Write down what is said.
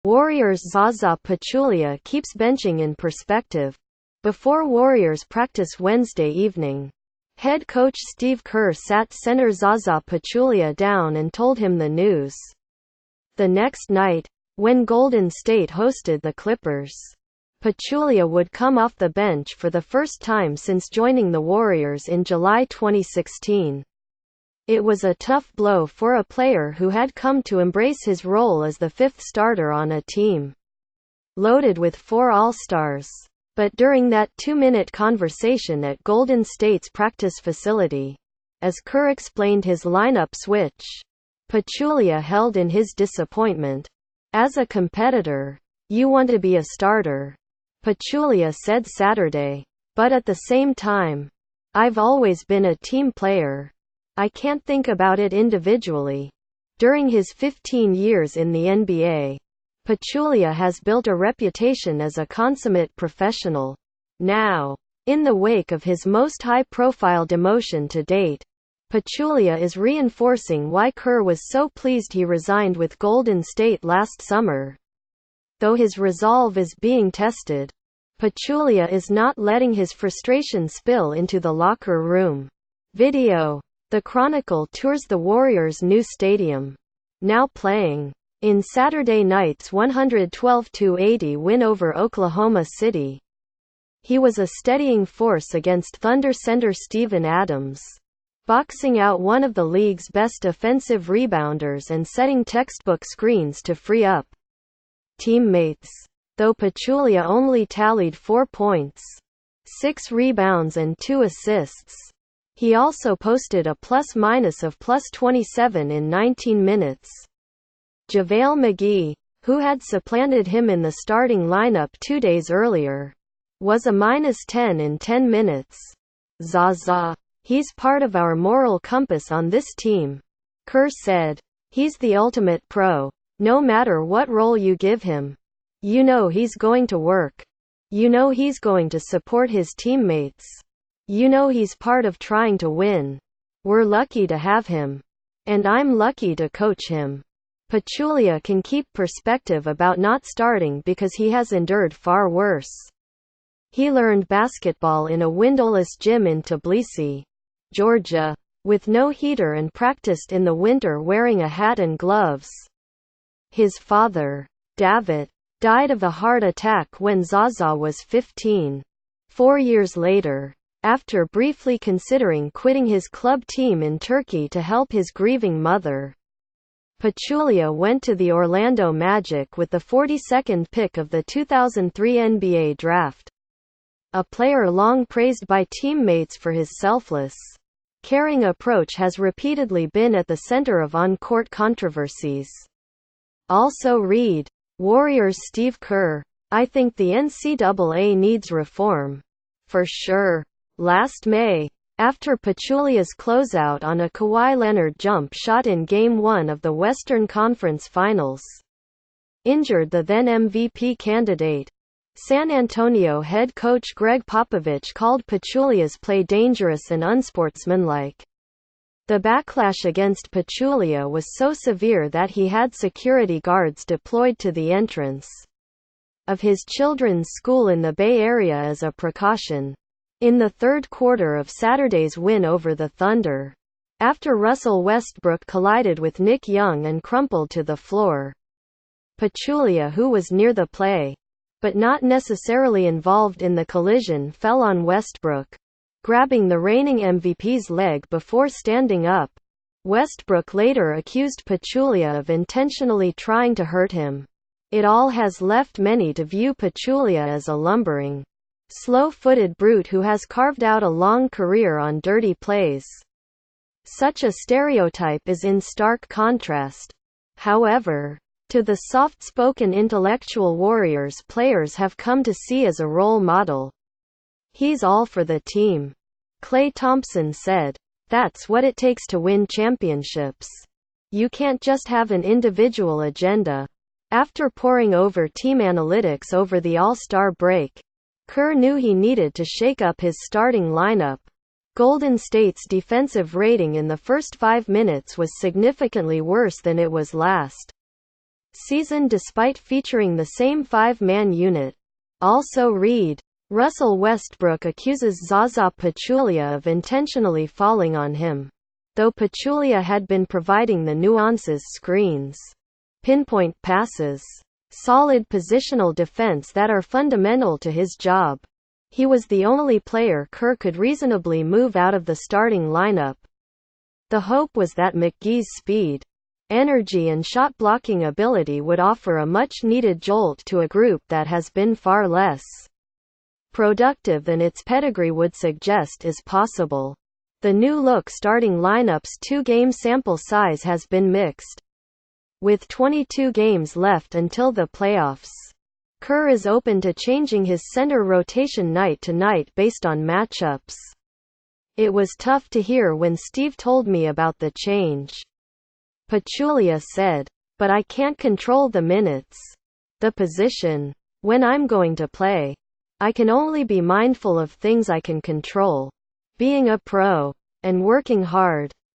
Warriors' Zaza Pachulia keeps benching in perspective. Before Warriors practice Wednesday evening, head coach Steve Kerr sat center Zaza Pachulia down and told him the news. The next night, when Golden State hosted the Clippers, Pachulia would come off the bench for the first time since joining the Warriors in July 2016. It was a tough blow for a player who had come to embrace his role as the fifth starter on a team loaded with 4 All-Stars. But during that 2-minute conversation at Golden State's practice facility, as Kerr explained his lineup switch, Pachulia held in his disappointment. "As a competitor, you want to be a starter," Pachulia said Saturday. "But at the same time, I've always been a team player. I can't think about it individually." During his 15 years in the NBA, Pachulia has built a reputation as a consummate professional. Now, in the wake of his most high-profile demotion to date, Pachulia is reinforcing why Kerr was so pleased he resigned with Golden State last summer. Though his resolve is being tested, Pachulia is not letting his frustration spill into the locker room. Video. The Chronicle tours the Warriors' new stadium, now playing in Saturday night's 112-80 win over Oklahoma City. He was a steadying force against Thunder center Steven Adams, boxing out one of the league's best offensive rebounders and setting textbook screens to free up teammates. Though Pachulia only tallied 4 points, 6 rebounds and 2 assists, he also posted a plus-minus of +27 in 19 minutes. JaVale McGee, who had supplanted him in the starting lineup 2 days earlier, was a -10 in 10 minutes. "Zaza. He's part of our moral compass on this team," Kerr said. "He's the ultimate pro. No matter what role you give him, you know he's going to work. You know he's going to support his teammates. You know he's part of trying to win. We're lucky to have him. And I'm lucky to coach him." Pachulia can keep perspective about not starting because he has endured far worse. He learned basketball in a windowless gym in Tbilisi, Georgia, with no heater and practiced in the winter wearing a hat and gloves. His father, David, died of a heart attack when Zaza was 15. 4 years later, after briefly considering quitting his club team in Turkey to help his grieving mother, Pachulia went to the Orlando Magic with the 42nd pick of the 2003 NBA draft. A player long praised by teammates for his selfless, caring approach has repeatedly been at the center of on-court controversies. Also read, Warriors' Steve Kerr, "I think the NCAA needs reform. For sure." Last May, after Pachulia's closeout on a Kawhi Leonard jump shot in Game 1 of the Western Conference Finals injured the then MVP candidate, San Antonio head coach Greg Popovich called Pachulia's play dangerous and unsportsmanlike. The backlash against Pachulia was so severe that he had security guards deployed to the entrance of his children's school in the Bay Area as a precaution. In the third quarter of Saturday's win over the Thunder, after Russell Westbrook collided with Nick Young and crumpled to the floor, Pachulia, who was near the play, but not necessarily involved in the collision, fell on Westbrook, grabbing the reigning MVP's leg before standing up. Westbrook later accused Pachulia of intentionally trying to hurt him. It all has left many to view Pachulia as a lumbering, slow-footed brute who has carved out a long career on dirty plays. Such a stereotype is in stark contrast, however, to the soft-spoken intellectual Warriors players have come to see as a role model. "He's all for the team," Klay Thompson said. "That's what it takes to win championships. You can't just have an individual agenda." After poring over team analytics over the All-Star break, Kerr knew he needed to shake up his starting lineup. Golden State's defensive rating in the first 5 minutes was significantly worse than it was last season despite featuring the same 5-man unit. Also read. Russell Westbrook accuses Zaza Pachulia of intentionally falling on him. Though Pachulia had been providing the nuances, screens, pinpoint passes, solid positional defense that are fundamental to his job, he was the only player Kerr could reasonably move out of the starting lineup. The hope was that McGee's speed, energy and shot-blocking ability would offer a much-needed jolt to a group that has been far less productive than its pedigree would suggest is possible. The new-look starting lineup's 2-game sample size has been mixed. With 22 games left until the playoffs, Kerr is open to changing his center rotation night to night based on matchups. It was tough to hear when Steve told me about the change, Pachulia said. But I can't control the minutes, the position, when I'm going to play. I can only be mindful of things I can control. Being a pro and working hard.